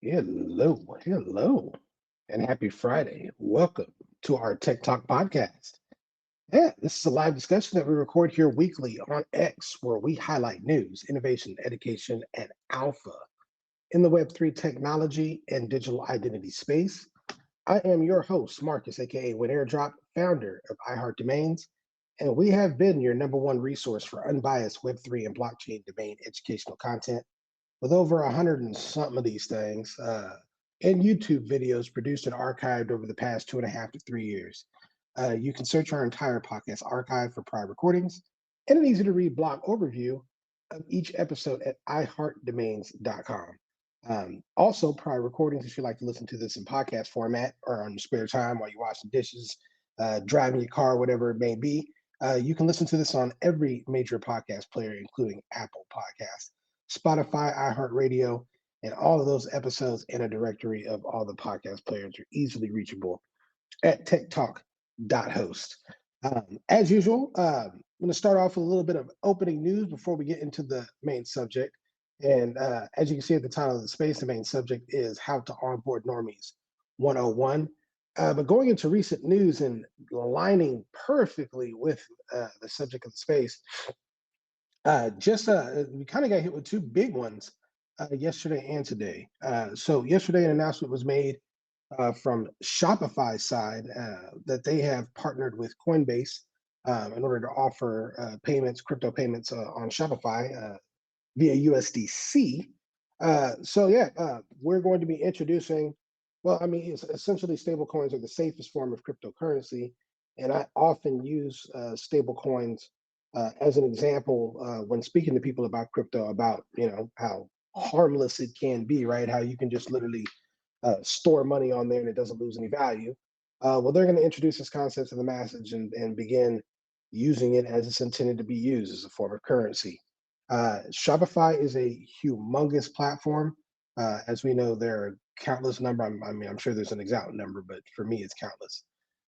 Hello, and happy Friday. Welcome to our Tech Talk podcast. Yeah, this is a live discussion that we record here weekly on X, where we highlight news, innovation, education, and alpha in the Web3 technology and digital identity space. I am your host, Marcus, aka When Airdrop, founder of iHeart Domains, and we have been your number one resource for unbiased Web3 and blockchain domain educational content with over 100 and something of these things, and YouTube videos produced and archived over the past 2.5 to 3 years. You can search our entire podcast archive for prior recordings and an easy to read blog overview of each episode at iheartdomains.com. Also, prior recordings, if you like to listen to this in podcast format or on your spare time while you're washing dishes, driving your car, whatever it may be, you can listen to this on every major podcast player, including Apple Podcasts, Spotify, iHeartRadio, and all of those episodes in a directory of all the podcast players are easily reachable at techtalk.host. As usual, I'm going to start off with a little bit of opening news before we get into the main subject. And as you can see at the title of the space, the main subject is How to Onboard Normies 101. But going into recent news and aligning perfectly with the subject of the space, we kind of got hit with two big ones yesterday and today. So yesterday, an announcement was made from Shopify's side that they have partnered with Coinbase in order to offer crypto payments on Shopify via USDC. We're going to be introducing. Well, I mean, essentially, stable coins are the safest form of cryptocurrency, and I often use stable coins as an example when speaking to people about crypto, about how harmless it can be, right? How you can just literally store money on there and it doesn't lose any value. Well, they're going to introduce this concept to the masses and begin using it as it's intended to be used as a form of currency. Shopify is a humongous platform. As we know, there are countless number. I'm sure there's an exact number, but for me, it's countless.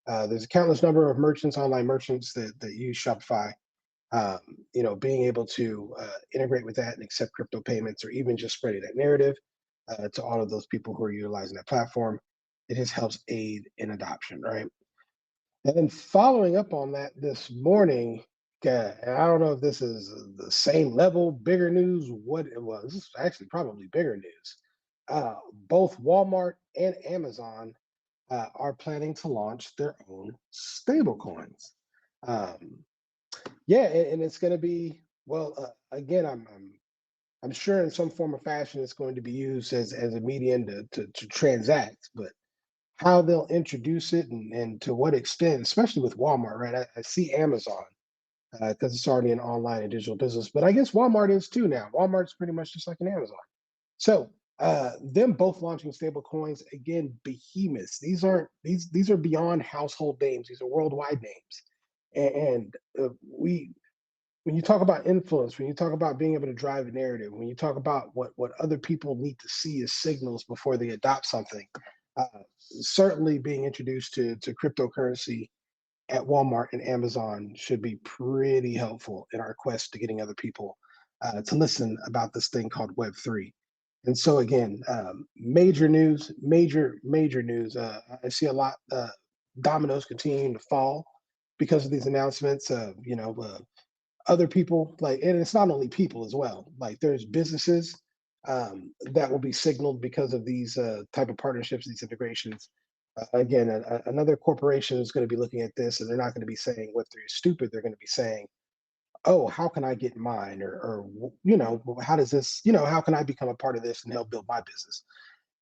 There's a countless number of merchants, online merchants that use Shopify. Being able to integrate with that and accept crypto payments, or even just spreading that narrative to all of those people who are utilizing that platform, it just helps aid in adoption, right? And then following up on that this morning, and I don't know if this is the same level, bigger news, what it was. This is actually probably bigger news. Both Walmart and Amazon are planning to launch their own stable coins. Um, yeah, and it's going to be, well, again, I'm sure in some form or fashion it's going to be used as a medium to transact, but how they'll introduce it and to what extent, especially with Walmart, right? I see Amazon because it's already an online and digital business, but I guess Walmart is too now. Walmart's pretty much just like an Amazon. So them both launching stable coins, again, behemoths. These are beyond household names. These are worldwide names, and we when you talk about influence, when you talk about being able to drive a narrative, when you talk about what other people need to see as signals before they adopt something, uh, certainly being introduced to cryptocurrency at Walmart and Amazon should be pretty helpful in our quest to getting other people to listen about this thing called Web3. And so again, major news, major news. I see a lot dominoes continuing to fall because of these announcements. Other people, like, and it's not only people as well, like there's businesses that will be signaled because of these type of partnerships, these integrations. Again, another corporation is going to be looking at this and they're not going to be saying what they're stupid. They're going to be saying, oh, how can I get mine, or how does this, how can I become a part of this and help build my business?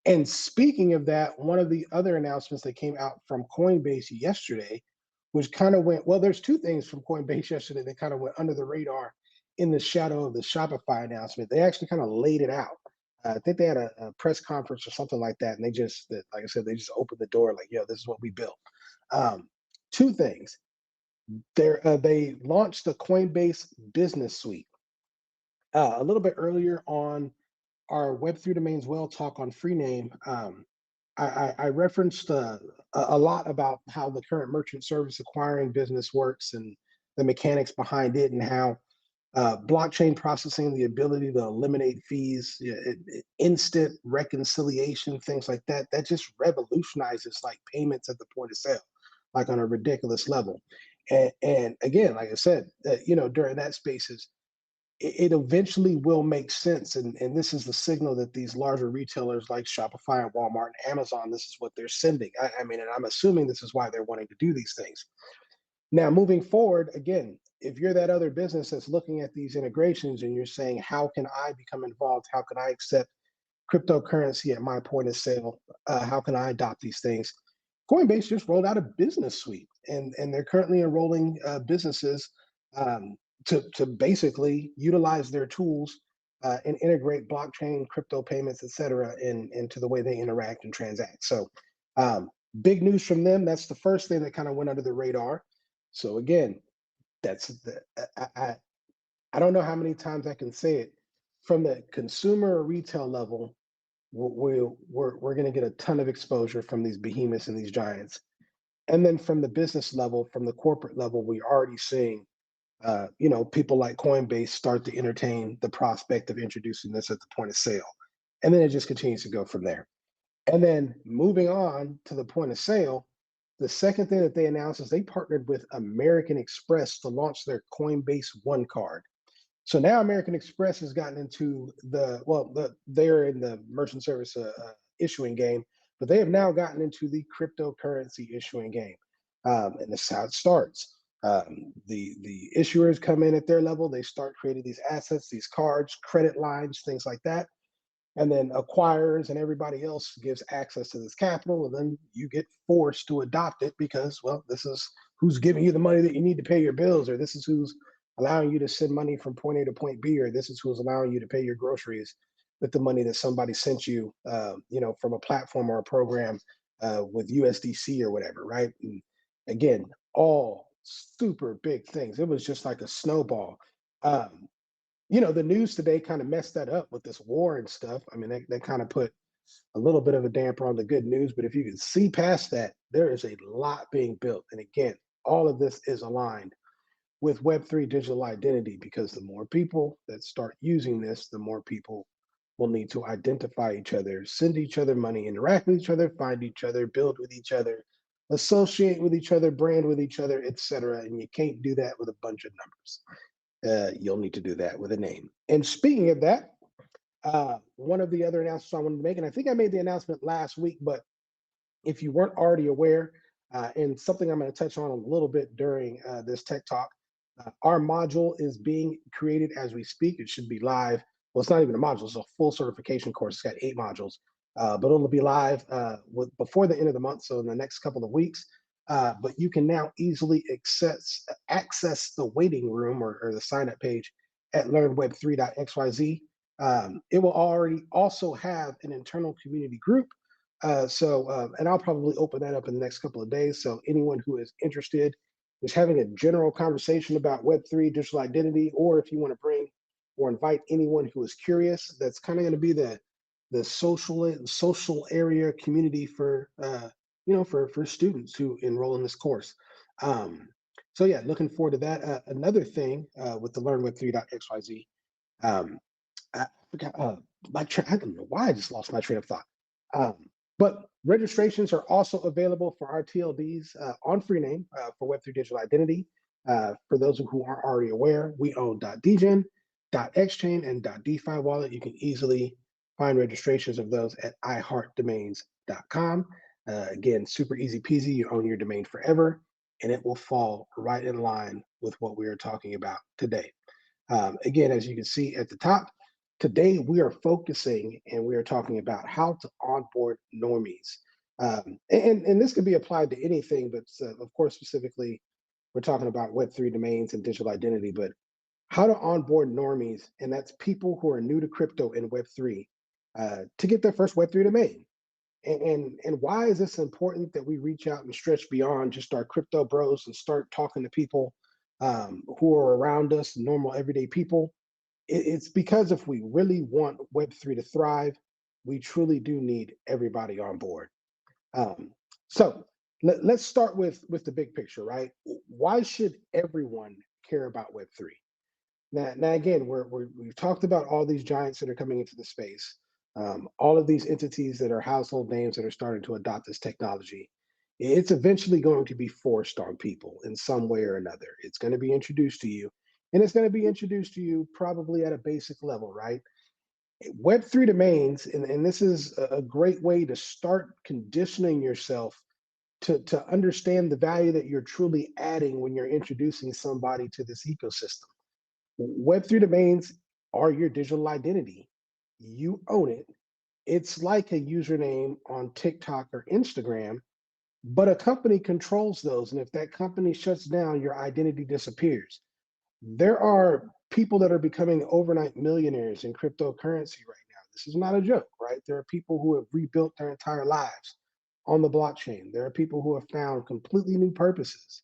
And speaking of that, one of the other announcements that came out from Coinbase yesterday, which kind of went, well, there's two things from Coinbase yesterday that kind of went under the radar in the shadow of the Shopify announcement. They actually kind of laid it out. I think they had a press conference or something like that. And like I said, they just opened the door like, yo, this is what we built. Two things. They launched the Coinbase Business Suite a little bit earlier on our Web3 Domains Well talk on free name. I referenced a lot about how the current merchant service acquiring business works and the mechanics behind it, and how Blockchain processing, the ability to eliminate fees, instant reconciliation, things like that. That just revolutionizes like payments at the point of sale, like on a ridiculous level. And again, like I said, during that spaces, it eventually will make sense. And this is the signal that these larger retailers like Shopify and Walmart and Amazon, this is what they're sending. I mean, and I'm assuming this is why they're wanting to do these things. Now, moving forward, again, if you're that other business that's looking at these integrations and you're saying, how can I become involved? How can I accept cryptocurrency at my point of sale? How can I adopt these things? Coinbase just rolled out a business suite, and they're currently enrolling businesses um, to basically utilize their tools and integrate blockchain, crypto payments, et cetera, into the way they interact and transact. So, um, big news from them. That's the first thing that kind of went under the radar. So again, that's the I don't know how many times I can say it. From the consumer or retail level, we're going to get a ton of exposure from these behemoths and these giants. And then from the business level, from the corporate level, we're already seeing, people like Coinbase start to entertain the prospect of introducing this at the point of sale. And then it just continues to go from there. And then moving on to the point of sale, the second thing that they announced is they partnered with American Express to launch their Coinbase One card. So now American Express has gotten into they're in the merchant service issuing game, but they have now gotten into the cryptocurrency issuing game, and this is how it starts. The issuers come in at their level, they start creating these assets, these cards, credit lines, things like that, and then acquirers and everybody else gives access to this capital, and then you get forced to adopt it because, well, this is who's giving you the money that you need to pay your bills, or this is who's allowing you to send money from point A to point B, or this is who's allowing you to pay your groceries with the money that somebody sent you, from a platform or a program with USDC or whatever, right? And again, all super big things. It was just like a snowball. Um, the news today kind of messed that up with this war and stuff. I mean, they kind of put a little bit of a damper on the good news, but if you can see past that, there is a lot being built. And again, all of this is aligned with Web3 digital identity because the more people that start using this, the more people will need to identify each other, send each other money, interact with each other, find each other, build with each other, associate with each other, brand with each other, etc. And you can't do that with a bunch of numbers. You'll need to do that with a name. And speaking of that, one of the other announcements I wanted to make, and I think I made the announcement last week, but if you weren't already aware, and something I'm going to touch on a little bit during this tech talk, our module is being created as we speak. It should be live. Well, it's not even a module, it's a full certification course. It's got 8 modules, but it'll be live before the end of the month, so in the next couple of weeks. But you can now easily access the waiting room or the sign up page at learnweb3.xyz. It will already also have an internal community group. And I'll probably open that up in the next couple of days. So anyone who is interested, is having a general conversation about Web3 digital identity, or if you want to bring or invite anyone who is curious, that's kind of going to be the social area community for for students who enroll in this course. So yeah, looking forward to that. Another thing with the learnweb3.xyz, I forgot I don't know why I just lost my train of thought. But registrations are also available for our TLDs on Freename for Web3 Digital Identity. For those who aren't already aware, we own .dgen, .xchain, and .defi wallet. You can easily find registrations of those at iheartdomains.com. Again, super easy peasy. You own your domain forever, and it will fall right in line with what we are talking about today. Again, as you can see at the top, today we are focusing and we are talking about how to onboard normies. And this can be applied to anything, but of course, specifically, we're talking about Web3 domains and digital identity, but how to onboard normies, and that's people who are new to crypto and Web3 to get their first Web3 domain. And why is this important that we reach out and stretch beyond just our crypto bros and start talking to people who are around us, normal everyday people? It's because if we really want Web3 to thrive, we truly do need everybody on board. So let's start with the big picture, right? Why should everyone care about Web3? Now again, we've talked about all these giants that are coming into the space, all of these entities that are household names that are starting to adopt this technology. It's eventually going to be forced on people in some way or another. It's going to be introduced to you, and it's going to be introduced to you probably at a basic level, right? Web3 domains, and this is a great way to start conditioning yourself to understand the value that you're truly adding when you're introducing somebody to this ecosystem. Web3 domains are your digital identity. You own it. It's like a username on TikTok or Instagram, but a company controls those. And if that company shuts down, your identity disappears. There are people that are becoming overnight millionaires in cryptocurrency right now. This is not a joke, right? There are people who have rebuilt their entire lives on the blockchain. There are people who have found completely new purposes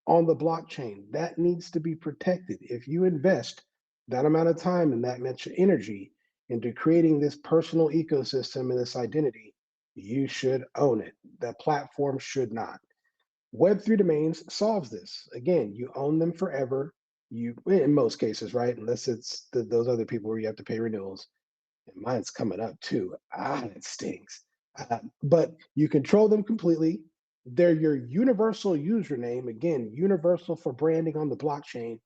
on the blockchain. That needs to be protected. If you invest that amount of time and that much energy into creating this personal ecosystem and this identity, you should own it. The platform should not. Web3 domains solves this. Again, you own them forever. You, in most cases, right? Unless it's those other people where you have to pay renewals. And mine's coming up too. It stinks. But you control them completely. They're your universal username. Again, universal for branding on the blockchain.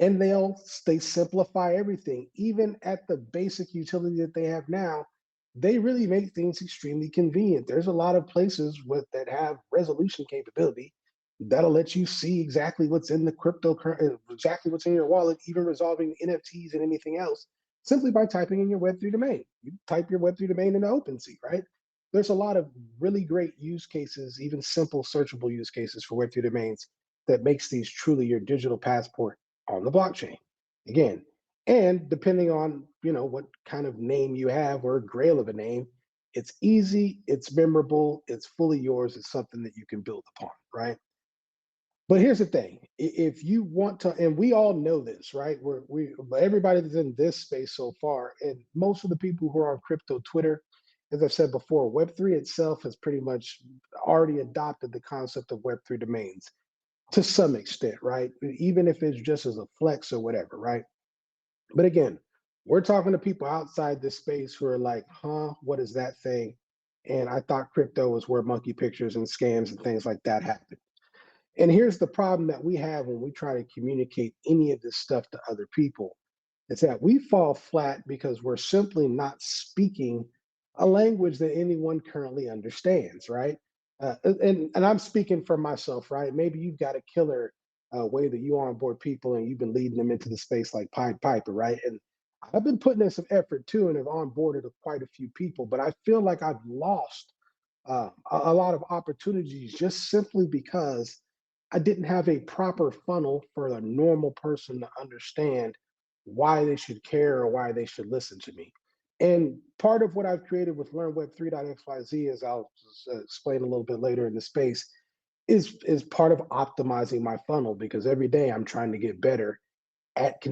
And they simplify everything. Even at the basic utility that they have now, they really make things extremely convenient. There's a lot of places that have resolution capability that'll let you see exactly what's in the cryptocurrency, exactly what's in your wallet, even resolving NFTs and anything else, simply by typing in your Web3 domain. You type your Web3 domain into OpenSea, right? There's a lot of really great use cases, even simple searchable use cases for Web3 domains that makes these truly your digital passport on the blockchain. Again, and depending on what kind of name you have or grail of a name, it's easy, it's memorable, it's fully yours, it's something that you can build upon, right? But here's the thing: if you want to, and we all know this, right? Everybody that's in this space so far, and most of the people who are on crypto Twitter, as I've said before, Web3 itself has pretty much already adopted the concept of Web3 domains to some extent, right? Even if it's just as a flex or whatever, right? But again, we're talking to people outside this space who are like, huh, what is that thing? And I thought crypto was where monkey pictures and scams and things like that happen. And here's the problem that we have when we try to communicate any of this stuff to other people. It's that we fall flat because we're simply not speaking a language that anyone currently understands, right? And I'm speaking for myself, right? Maybe you've got a killer way that you onboard people and you've been leading them into the space like Pied Piper, right? And I've been putting in some effort too and have onboarded quite a few people, but I feel like I've lost a lot of opportunities just simply because I didn't have a proper funnel for a normal person to understand why they should care or why they should listen to me. And part of what I've created with LearnWeb3.xyz, as I'll explain a little bit later in the space, is part of optimizing my funnel because every day I'm trying to get better at,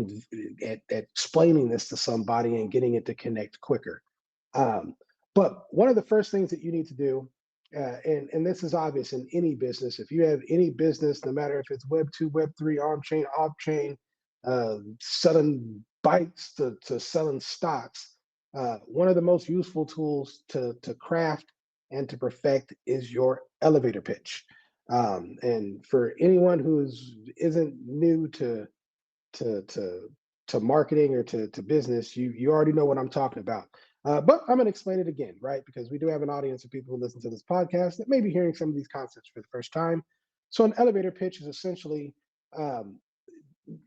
at explaining this to somebody and getting it to connect quicker. Um, but one of the first things that you need to do, and this is obvious in any business, if you have any business, no matter if it's Web2, Web3, on-chain, off-chain, selling bikes to selling stocks, one of the most useful tools to craft and to perfect is your elevator pitch. And for anyone who isn't new to to to marketing or to business, you already know what I'm talking about. But I'm going to explain it again, right? Because we do have an audience of people who listen to this podcast that may be hearing some of these concepts for the first time. So an elevator pitch is essentially um,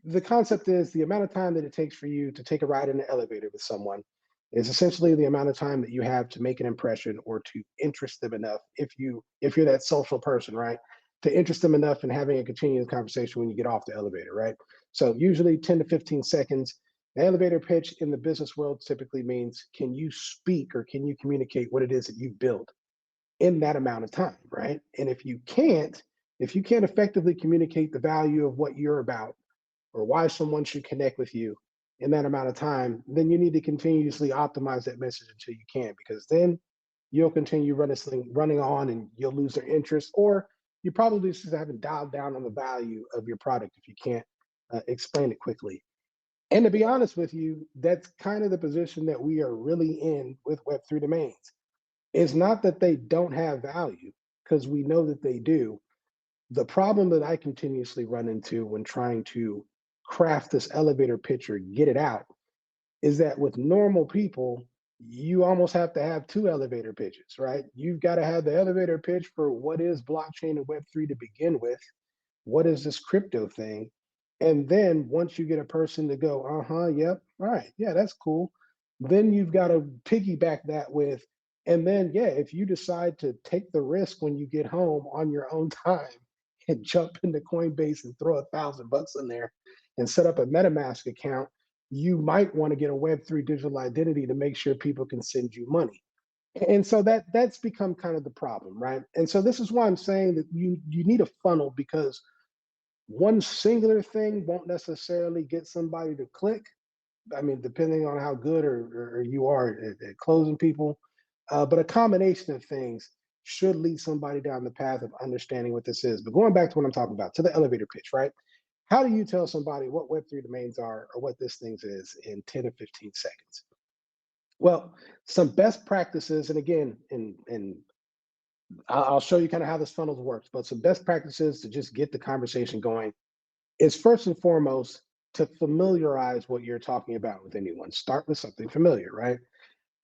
the concept is the amount of time that it takes for you to take a ride in an elevator with someone is essentially the amount of time that you have to make an impression or to interest them enough if you're that social person, right? To interest them enough in having a continuous conversation when you get off the elevator, right? So usually 10 to 15 seconds. The elevator pitch in the business world typically means can you speak or can you communicate what it is that you've built in that amount of time, right? And if you can't effectively communicate the value of what you're about or why someone should connect with you in that amount of time, then you need to continuously optimize that message until you can, because then you'll continue running on and you'll lose their interest, or you probably just haven't dialed down on the value of your product if you can't explain it quickly. And to be honest with you, that's kind of the position that we are really in with Web3 domains. It's not that they don't have value, because we know that they do. The problem that I continuously run into when trying to craft this elevator pitch or get it out is that with normal people, you almost have to have two elevator pitches, right? You've got to have the elevator pitch for what is blockchain and Web3 to begin with. What is this crypto thing? And then once you get a person to go, yep, all right, yeah, that's cool. Then you've got to piggyback that with, and then, yeah, if you decide to take the risk when you get home on your own time and jump into Coinbase and throw $1,000 in there and set up a MetaMask account, you might want to get a Web3 digital identity to make sure people can send you money. And so that's become kind of the problem, right? And so this is why I'm saying that you need a funnel, because one singular thing won't necessarily get somebody to click. I mean, depending on how good or you are at closing people, but a combination of things should lead somebody down the path of understanding what this is. But going back to what I'm talking about, to the elevator pitch, right? How do you tell somebody what Web3 domains are or what this thing is in 10 or 15 seconds? Well, some best practices, and again, and I'll show you kind of how this funnel works, but some best practices to just get the conversation going is first and foremost to familiarize what you're talking about with anyone. Start with something familiar, right?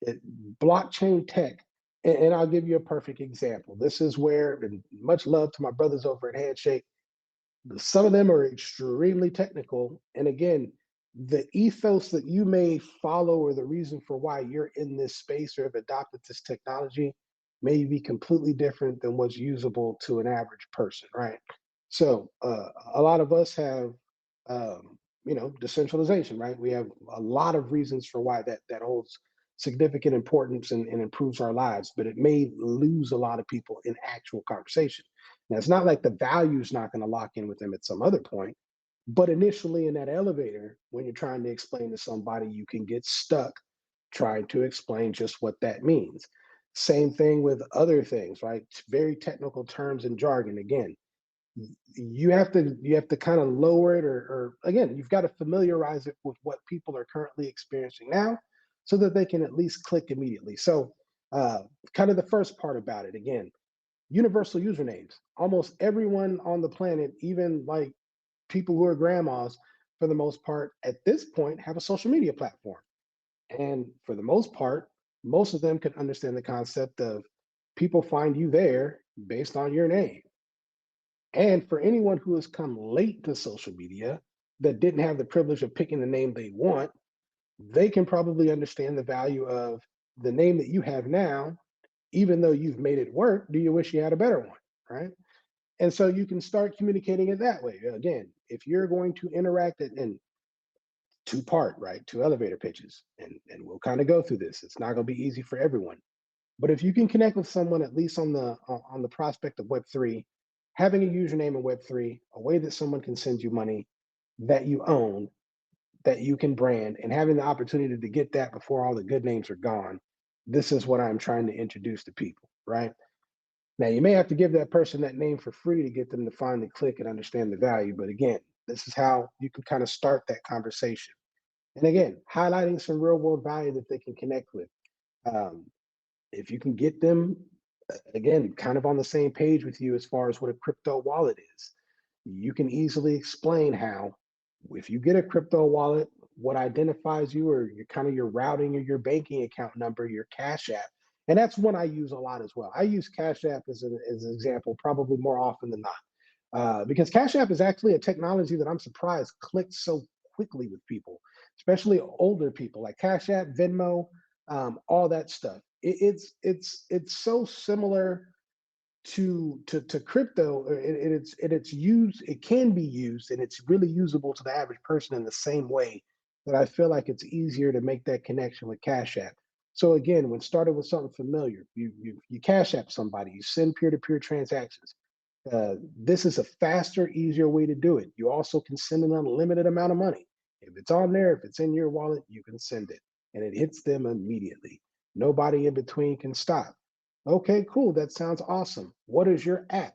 It, blockchain tech, and I'll give you a perfect example. This is where, and much love to my brothers over at Handshake, some of them are extremely technical. And again, the ethos that you may follow or the reason for why you're in this space or have adopted this technology may be completely different than what's usable to an average person, right? So a lot of us have, decentralization, right? We have a lot of reasons for why that holds significant importance and improves our lives, but it may lose a lot of people in actual conversation. Now, it's not like the value's not going to lock in with them at some other point, but initially in that elevator, when you're trying to explain to somebody, you can get stuck trying to explain just what that means. Same thing with other things, right? Very technical terms and jargon. Again, you have to kind of lower it, or again, you've got to familiarize it with what people are currently experiencing now so that they can at least click immediately. So uh, kind of the first part about it, again, universal usernames. Almost everyone on the planet, even like people who are grandmas, for the most part, at this point, have a social media platform. And for the most part, most of them can understand the concept of people find you there based on your name. And for anyone who has come late to social media that didn't have the privilege of picking the name they want, they can probably understand the value of the name that you have now. Even though you've made it work, do you wish you had a better one, right? And so you can start communicating it that way. Again, if you're going to interact it in two part, right? Two elevator pitches, and we'll kind of go through this. It's not going to be easy for everyone, but if you can connect with someone at least on the prospect of Web3, having a username in Web3, a way that someone can send you money that you own, that you can brand, and having the opportunity to get that before all the good names are gone. This is what I'm trying to introduce to people, right? Now, you may have to give that person that name for free to get them to finally click and understand the value. But again, this is how you can kind of start that conversation. And again, highlighting some real world value that they can connect with. Um, if you can get them, again, kind of on the same page with you as far as what a crypto wallet is, you can easily explain how, if you get a crypto wallet, what identifies you, or your kind of your routing or your banking account number, your Cash App. And that's one I use a lot as well. I use Cash App as an example, probably more often than not, because Cash App is actually a technology that I'm surprised clicks so quickly with people, especially older people, like Cash App, Venmo, all that stuff. It's so similar to crypto. It's used. It can be used, and it's really usable to the average person in the same way that I feel like it's easier to make that connection with Cash App. So again, when started with something familiar, you Cash App somebody, you send peer-to-peer transactions. This is a faster, easier way to do it. You also can send an unlimited amount of money. If it's on there, if it's in your wallet, you can send it, and it hits them immediately. Nobody in between can stop. Okay, cool. That sounds awesome. What is your app?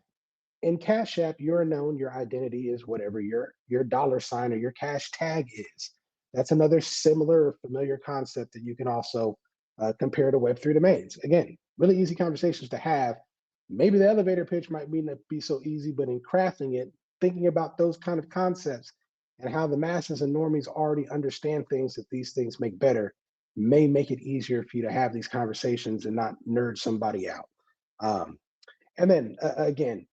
In Cash App, you're known, your identity is whatever your dollar sign or your cash tag is. That's another similar or familiar concept that you can also compare to Web3 domains. Again, really easy conversations to have. Maybe the elevator pitch might not be so easy, but in crafting it, thinking about those kind of concepts and how the masses and normies already understand things that these things make better may make it easier for you to have these conversations and not nerd somebody out. Um, and then again,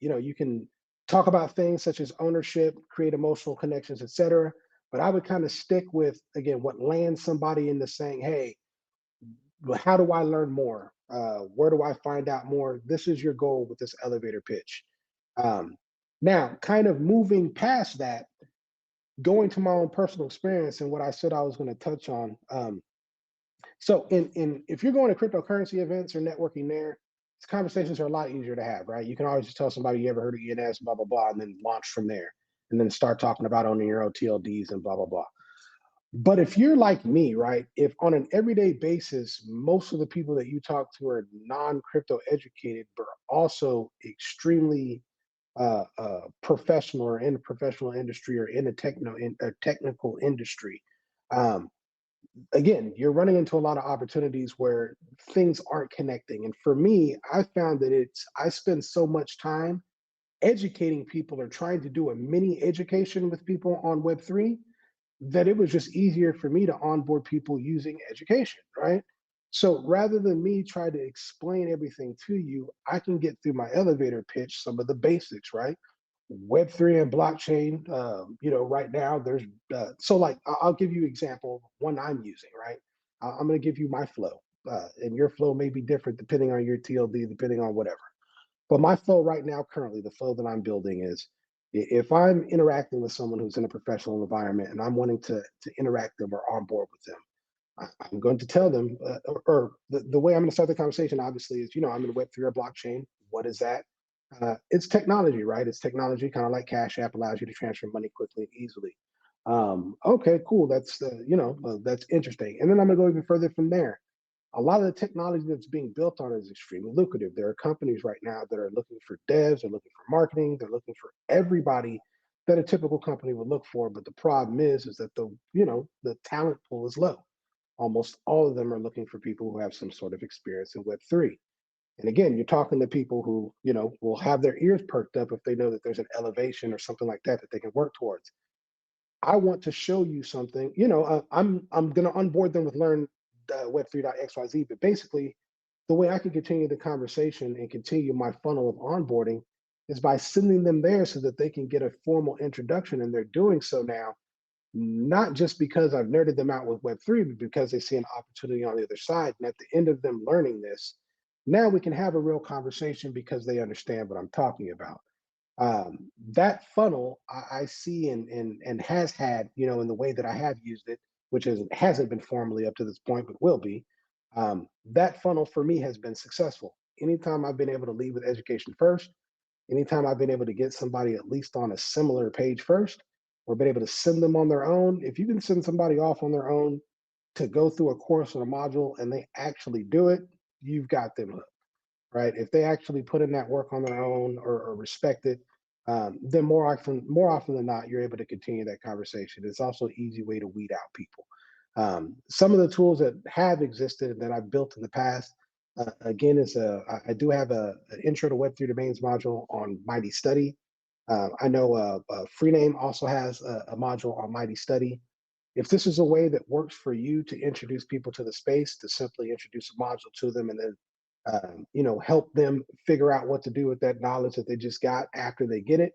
you can talk about things such as ownership, create emotional connections, etc. But I would kind of stick with again what lands somebody into saying, "Hey, how do I learn more? Where do I find out more?" This is your goal with this elevator pitch. Um, Now, kind of moving past that, going to my own personal experience and what I said I was going to touch on. So in if you're going to cryptocurrency events or networking there, these conversations are a lot easier to have, right? You can always just tell somebody you ever heard of ENS, blah blah blah, and then launch from there, and then start talking about owning your OTLDs and blah blah blah. But if you're like me, right, if on an everyday basis, most of the people that you talk to are non-crypto educated, but also extremely professional or in a professional industry or in a technical industry, um, again, you're running into a lot of opportunities where things aren't connecting. And for me, I found that I spend so much time educating people or trying to do a mini education with people on Web3 that it was just easier for me to onboard people using education, right? So rather than me try to explain everything to you, I can get through my elevator pitch some of the basics, right? Web3 and blockchain, right now there's, so like, I'll give you example of one I'm using, right? I'm going to give you my flow, and your flow may be different depending on your TLD, depending on whatever. But my flow right now, currently, the flow that I'm building is if I'm interacting with someone who's in a professional environment and I'm wanting to interact them or onboard with them, I'm going to tell them, or the way I'm going to start the conversation, obviously, is I'm in Web3 or blockchain. What is that? It's technology, right? It's technology, kind of like Cash App allows you to transfer money quickly and easily. Okay, cool. That's interesting. And then I'm going to go even further from there. A lot of the technology that's being built on is extremely lucrative. There are companies right now that are looking for devs, they're looking for marketing, they're looking for everybody that a typical company would look for. But the problem is that the talent pool is low. Almost all of them are looking for people who have some sort of experience in Web3. And again, you're talking to people who, will have their ears perked up if they know that there's an elevation or something like that that they can work towards. I want to show you something. I'm going to onboard them with learn Web3.xyz, but basically, the way I can continue the conversation and continue my funnel of onboarding is by sending them there so that they can get a formal introduction. And they're doing so now, not just because I've nerded them out with Web3, but because they see an opportunity on the other side. And at the end of them learning this, now we can have a real conversation because they understand what I'm talking about. That funnel I see and has had, in the way that I have used it, which hasn't been formally up to this point, but will be. That funnel for me has been successful. Anytime I've been able to lead with education first, anytime I've been able to get somebody at least on a similar page first, or been able to send them on their own. If you can send somebody off on their own to go through a course or a module and they actually do it, you've got them hooked, right? If they actually put in that work on their own or respect it, then more often than not, you're able to continue that conversation. It's also an easy way to weed out people. Some of the tools that have existed that I've built in the past, again, I do have an intro to Web3 domains module on Mighty Study. I know Freename also has a module on Mighty Study. If this is a way that works for you to introduce people to the space, to simply introduce a module to them and then help them figure out what to do with that knowledge that they just got after they get it,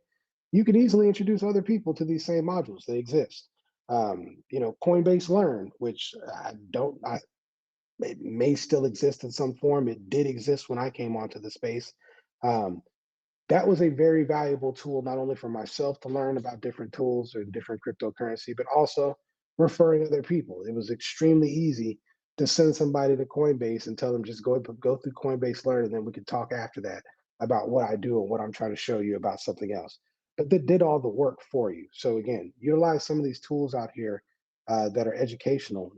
you can easily introduce other people to these same modules. They exist. Coinbase Learn, which it may still exist in some form. It did exist when I came onto the space. That was a very valuable tool, not only for myself to learn about different tools or different cryptocurrency, but also referring other people. It was extremely easy to send somebody to Coinbase and tell them just go through Coinbase Learn, and then we can talk after that about what I do and what I'm trying to show you about something else. But they did all the work for you. So again, utilize some of these tools out here that are educational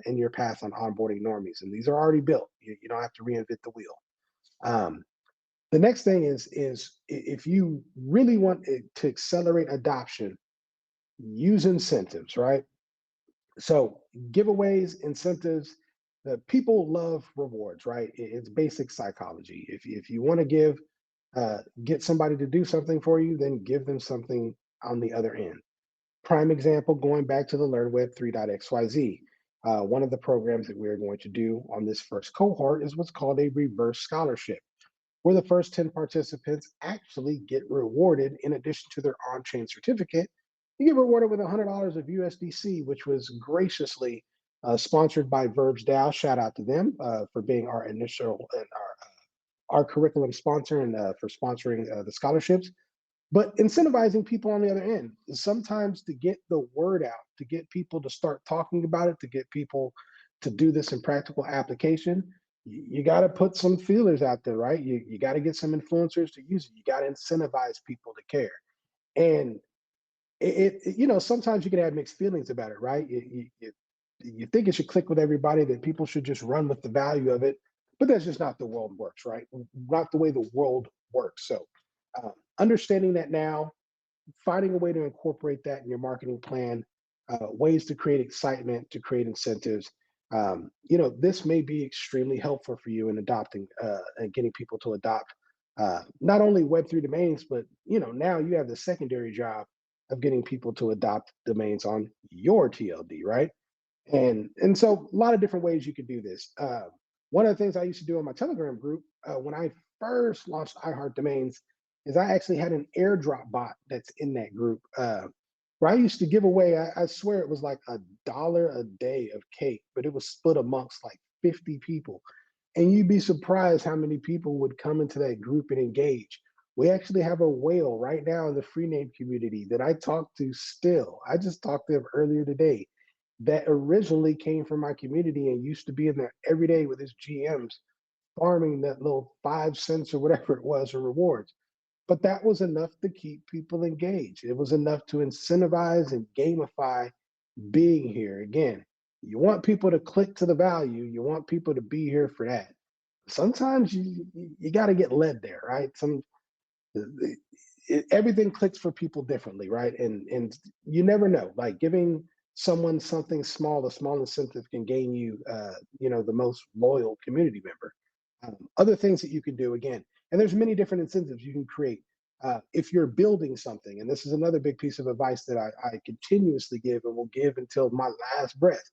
in your path on onboarding normies, and these are already built. You don't have to reinvent the wheel. Um, the next thing is if you really want it to accelerate adoption, use incentives, right? So giveaways, incentives, the people love rewards, right? It's basic psychology. If you want to get somebody to do something for you, then give them something on the other end. Prime example, going back to the Learn Web 3.xyz. One of the programs that we're going to do on this first cohort is what's called a reverse scholarship, where the first 10 participants actually get rewarded in addition to their on-chain certificate. You get rewarded with $100 of USDC, which was graciously sponsored by Verbs DAO. Shout out to them for being our initial and our curriculum sponsor and for sponsoring the scholarships. But incentivizing people on the other end, sometimes to get the word out, to get people to start talking about it, to get people to do this in practical application, you got to put some feelers out there, right? You got to get some influencers to use it. You got to incentivize people to care. And sometimes you can have mixed feelings about it, right? You think it should click with everybody, that people should just run with the value of it, but that's just not the world works, right? Not the way the world works. So understanding that now, finding a way to incorporate that in your marketing plan, ways to create excitement, to create incentives. This may be extremely helpful for you in adopting and getting people to adopt not only Web3 domains, but now you have the secondary job of getting people to adopt domains on your TLD, right? And so a lot of different ways you could do this. One of the things I used to do in my Telegram group when I first launched iHeart Domains is I actually had an airdrop bot that's in that group where I used to give away, I swear it was like $1 a day of cake, but it was split amongst like 50 people. And you'd be surprised how many people would come into that group and engage. We actually have a whale right now in the free name community that I talk to still. I just talked to him earlier today, that originally came from my community and used to be in there every day with his GMs farming that little 5 cents or whatever it was or rewards. But that was enough to keep people engaged. It was enough to incentivize and gamify being here. Again, you want people to click to the value, you want people to be here for that. Sometimes you got to get led there, right? Everything clicks for people differently, right? And you never know. Like giving someone something small, a small incentive can gain you, the most loyal community member. Other things that you can do again, and there's many different incentives you can create. If you're building something, and this is another big piece of advice that I continuously give and will give until my last breath.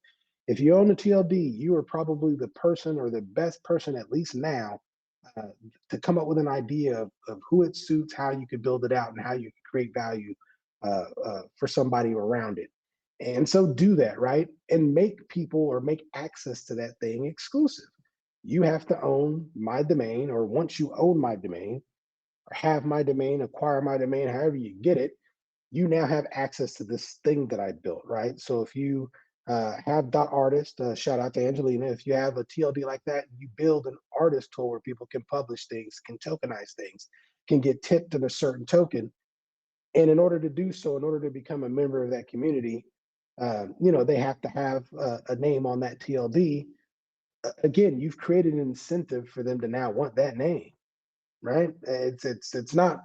If you own a TLD, you are probably the person or the best person, at least now, uh, to come up with an idea of who it suits, how you could build it out, and how you can create value for somebody around it. And so do that, right? And make people or make access to that thing exclusive. You have to own my domain, or once you own my domain, or have my domain, acquire my domain, however you get it, you now have access to this thing that I built, right? So if you have .artist, shout out to Angelina. If you have a TLD like that, you build an artist tool where people can publish things, can tokenize things, can get tipped in a certain token. And in order to do so, in order to become a member of that community, they have to have a name on that TLD. Again, you've created an incentive for them to now want that name, right? It's not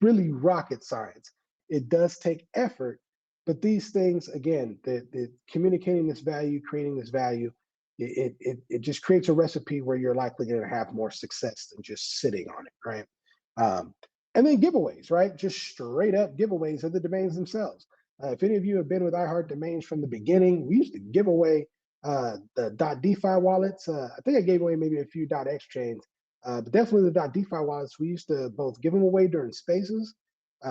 really rocket science. It does take effort, but these things, again, the communicating this value, creating this value, it just creates a recipe where you're likely going to have more success than just sitting on it, right? Um, and then giveaways, right? Just straight up giveaways of the domains themselves. If any of you have been with iHeart Domains from the beginning, we used to give away the .defi wallets. I think I gave away maybe a few .x chains, but definitely the .defi wallets. We used to both give them away during spaces.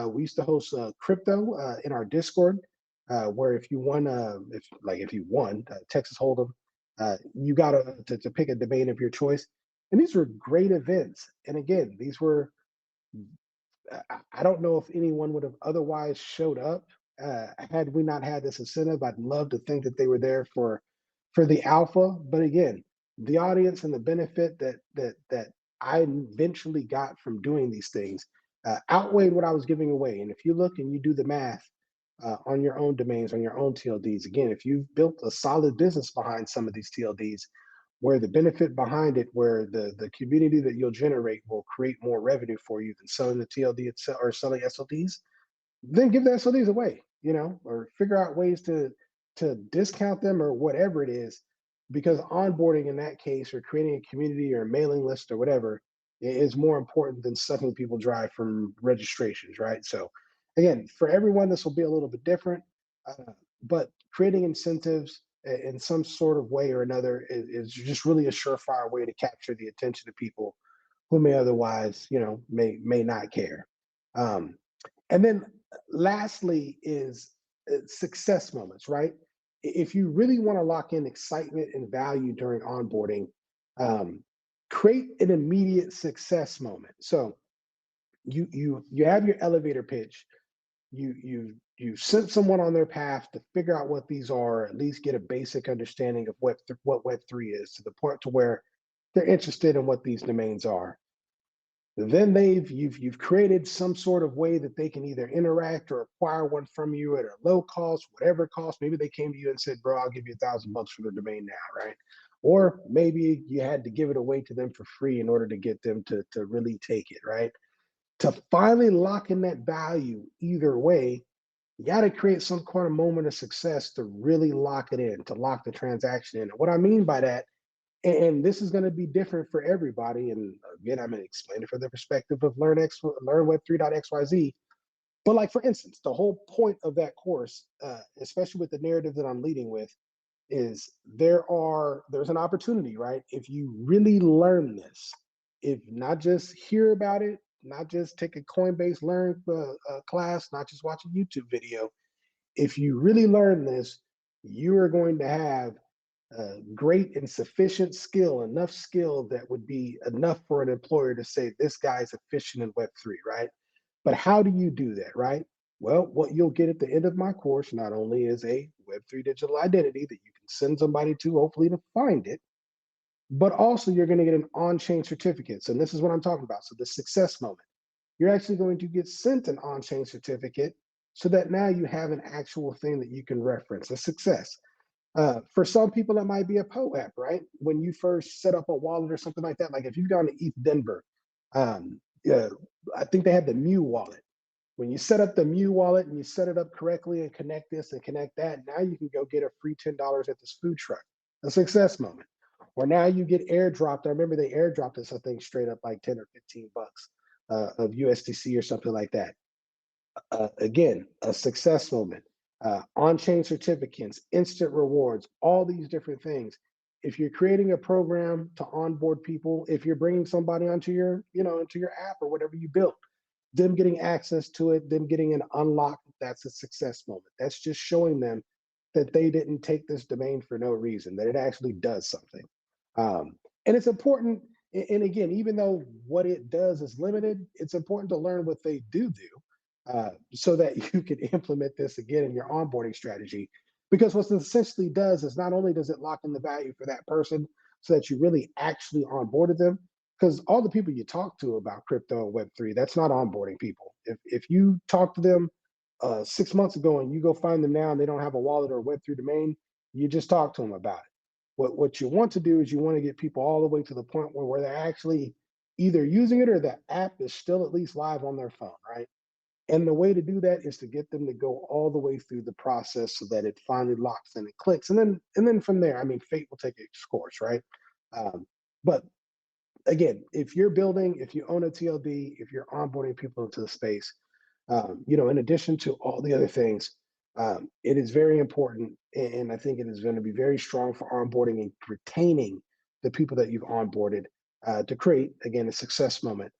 We used to host crypto in our Discord, where if you won, if you won Texas Hold'em, you got to pick a domain of your choice. And these were great events. And again, these were, I don't know if anyone would have otherwise showed up had we not had this incentive. I'd love to think that they were there for the alpha, but again, the audience and the benefit that I eventually got from doing these things outweighed what I was giving away. And if you look and you do the math on your own domains, on your own TLDs, again, if you've built a solid business behind some of these TLDs, where the benefit behind it, where the community that you'll generate will create more revenue for you than selling the TLD itself or selling SLDs, then give the SLDs away, or figure out ways to to discount them or whatever it is, because onboarding in that case, or creating a community or a mailing list or whatever, is more important than sucking people dry from registrations, right? So, again, for everyone, this will be a little bit different, but creating incentives in some sort of way or another is just really a surefire way to capture the attention of people who may otherwise, may not care. Um, and then lastly is success moments, right? If you really want to lock in excitement and value during onboarding, um, create an immediate success moment. So you have your elevator pitch. You sent someone on their path to figure out what these are, at least get a basic understanding of what Web3 is, to the point to where they're interested in what these domains are. Then you've created some sort of way that they can either interact or acquire one from you at a low cost, whatever cost. Maybe they came to you and said, "Bro, I'll give you $1,000 for the domain now," right? Or maybe you had to give it away to them for free in order to get them to really take it, right? To finally lock in that value either way, you got to create some kind of moment of success to really lock it in, to lock the transaction in. What I mean by that, and this is going to be different for everybody. And again, I'm going to explain it from the perspective of Learn Web3.xyz. But like, for instance, the whole point of that course, especially with the narrative that I'm leading with, is there's an opportunity, right? If you really learn this, if not just hear about it, not just take a Coinbase Learn class, not just watch a YouTube video, if you really learn this, you are going to have great and sufficient skill, enough skill that would be enough for an employer to say, this guy's efficient in Web3, right? But how do you do that, right? Well, what you'll get at the end of my course not only is a Web3 digital identity that you can send somebody to, hopefully to find it, but also you're going to get an on-chain certificate. So this is what I'm talking about. So the success moment. You're actually going to get sent an on-chain certificate so that now you have an actual thing that you can reference, a success. For some people, that might be a POAP, right? When you first set up a wallet or something like that, like if you've gone to ETH Denver, yeah, I think they have the Mu wallet. When you set up the Mu wallet and you set it up correctly and connect this and connect that, now you can go get a free $10 at this food truck, a success moment. Or now you get airdropped. I remember they airdropped us, I think, straight up like 10 or 15 bucks of USDC or something like that. Again, a success moment, on-chain certificates, instant rewards, all these different things. If you're creating a program to onboard people, if you're bringing somebody onto into your app or whatever you built, them getting access to it, them getting an unlock, that's a success moment. That's just showing them that they didn't take this domain for no reason, that it actually does something. And it's important, and again, even though what it does is limited, it's important to learn what they do, so that you can implement this again in your onboarding strategy. Because what it essentially does is not only does it lock in the value for that person so that you really actually onboarded them, because all the people you talk to about crypto and Web3, that's not onboarding people. If you talk to them 6 months ago and you go find them now and they don't have a wallet or a Web3 domain, you just talk to them about it. What you want to do is you want to get people all the way to the point where they're actually either using it or the app is still at least live on their phone, right? And the way to do that is to get them to go all the way through the process so that it finally locks and it clicks. And then from there, I mean, fate will take its course, right? But again, if you're building, if you own a TLD, if you're onboarding people into the space, in addition to all the other things, it is very important, and I think it is going to be very strong for onboarding and retaining the people that you've onboarded to create, again, a success moment,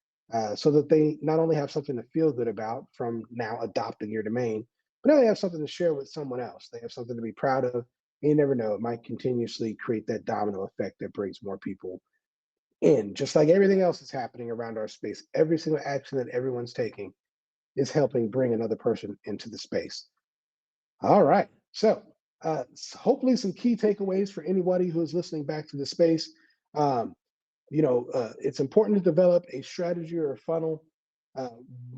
so that they not only have something to feel good about from now adopting your domain, but now they have something to share with someone else. They have something to be proud of. And you never know, it might continuously create that domino effect that brings more people in. Just like everything else that's happening around our space, every single action that everyone's taking is helping bring another person into the space. All right. So hopefully some key takeaways for anybody who is listening back to the space. Um, it's important to develop a strategy or a funnel. Uh,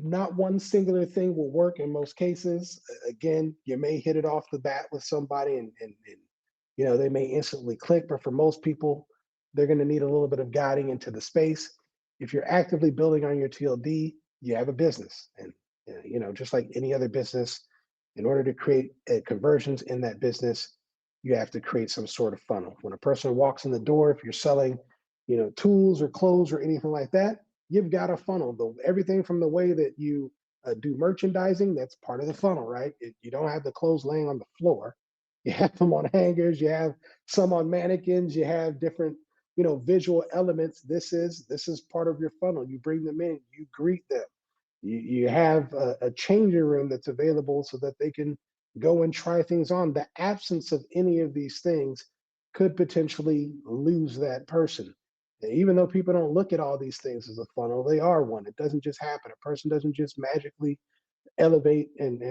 Not one singular thing will work in most cases. Again, you may hit it off the bat with somebody and they may instantly click, but for most people, they're going to need a little bit of guiding into the space. If you're actively building on your TLD, you have a business. And just like any other business, In order to create conversions in that business, you have to create some sort of funnel. When a person walks in the door, if you're selling, tools or clothes or anything like that, you've got a funnel. Everything from the way that you do merchandising, that's part of the funnel, right? You don't have the clothes laying on the floor. You have them on hangers. You have some on mannequins. You have different, visual elements. This is part of your funnel. You bring them in. You greet them. You have a changing room that's available so that they can go and try things on. The absence of any of these things could potentially lose that person. And even though people don't look at all these things as a funnel, they are one. It doesn't just happen. A person doesn't just magically elevate and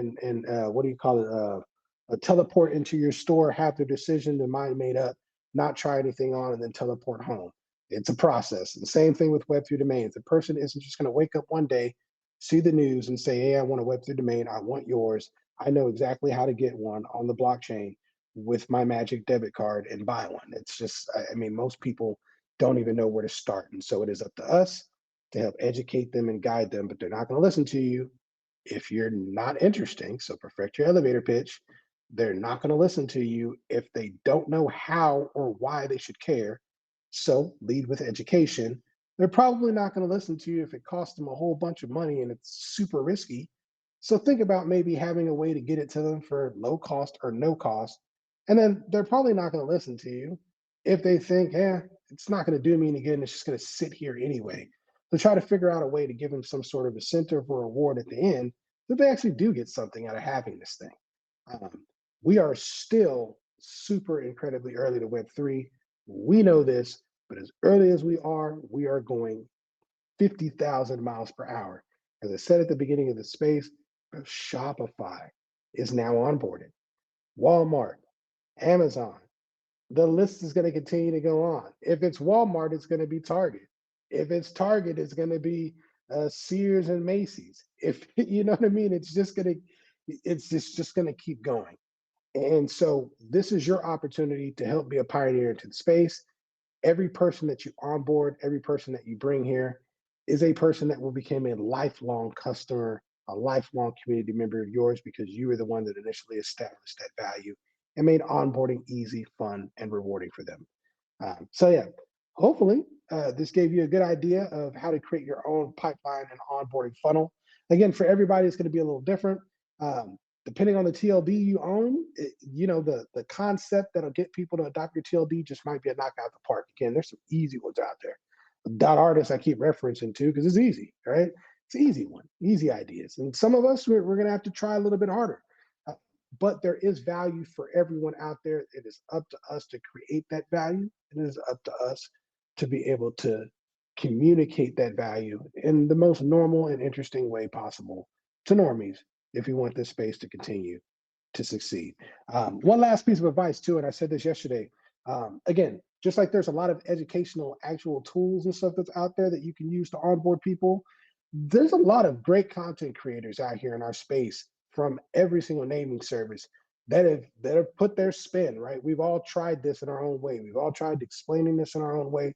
what do you call it? Teleport into your store, have their decision, their mind made up, not try anything on, and then teleport home. It's a process. And same thing with Web3 domains. A person isn't just going to wake up one day, see the news, and say, "Hey, I want a Web3 domain. I want yours. I know exactly how to get one on the blockchain with my magic debit card and buy one." It's just, I mean, most people don't even know where to start. And so it is up to us to help educate them and guide them, but they're not going to listen to you if you're not interesting. So perfect your elevator pitch. They're not going to listen to you if they don't know how or why they should care. So lead with education. They're probably not going to listen to you if it costs them a whole bunch of money and it's super risky. So think about maybe having a way to get it to them for low cost or no cost. And then they're probably not going to listen to you if they think, it's not going to do me any good and it's just going to sit here anyway. So try to figure out a way to give them some sort of incentive or reward at the end that they actually do get something out of having this thing. We are still super incredibly early to Web3. We know this, but as early as we are going 50,000 miles per hour. As I said at the beginning of the space, Shopify is now onboarded. Walmart, Amazon, the list is going to continue to go on. If it's Walmart, it's going to be Target. If it's Target, it's going to be Sears and Macy's. If you know what I mean, it's just going to keep going. And so this is your opportunity to help be a pioneer into the space. Every person that you onboard, every person that you bring here is a person that will become a lifelong customer, a lifelong community member of yours because you were the one that initially established that value and made onboarding easy, fun, and rewarding for them. So yeah, hopefully this gave you a good idea of how to create your own pipeline and onboarding funnel. Again, for everybody, it's going to be a little different. Depending on the TLD you own, the concept that'll get people to adopt your TLD just might be a knockout of the park. Again, there's some easy ones out there. Dot artists I keep referencing to because it's easy, right? It's an easy one, easy ideas. And some of us, we're going to have to try a little bit harder. But there is value for everyone out there. It is up to us to create that value. It is up to us to be able to communicate that value in the most normal and interesting way possible to normies if we want this space to continue to succeed. One last piece of advice too, and I said this yesterday, again, just like there's a lot of educational actual tools and stuff that's out there that you can use to onboard people, there's a lot of great content creators out here in our space from every single naming service that have put their spin, right? We've all tried this in our own way. We've all tried explaining this in our own way.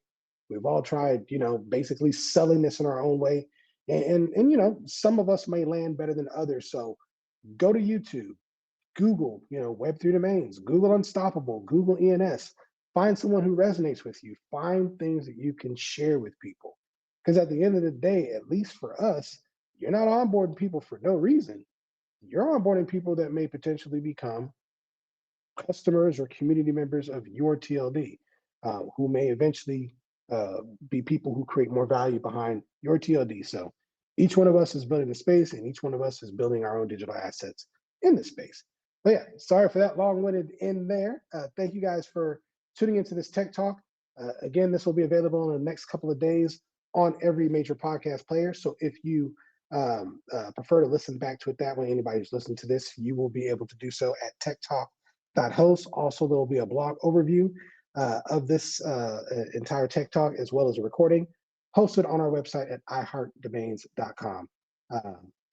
We've all tried, basically selling this in our own way. And some of us may land better than others. So go to YouTube, Google, Web3 domains, Google Unstoppable, Google ENS. Find someone who resonates with you. Find things that you can share with people. Because at the end of the day, at least for us, you're not onboarding people for no reason. You're onboarding people that may potentially become customers or community members of your TLD, who may eventually be people who create more value behind your TLD. So each one of us is building a space and each one of us is building our own digital assets in the space. But yeah, sorry for that long-winded end there. Thank you guys for tuning into this Tech Talk. Again, this will be available in the next couple of days on every major podcast player. So if you prefer to listen back to it that way, anybody who's listening to this, you will be able to do so at techtalk.host. Also, there will be a blog overview of this entire Tech Talk, as well as a recording hosted on our website at iheartdomains.com.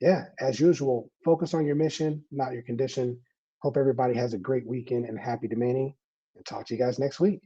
Yeah, as usual, focus on your mission, not your condition. Hope everybody has a great weekend and happy domaining, and talk to you guys next week.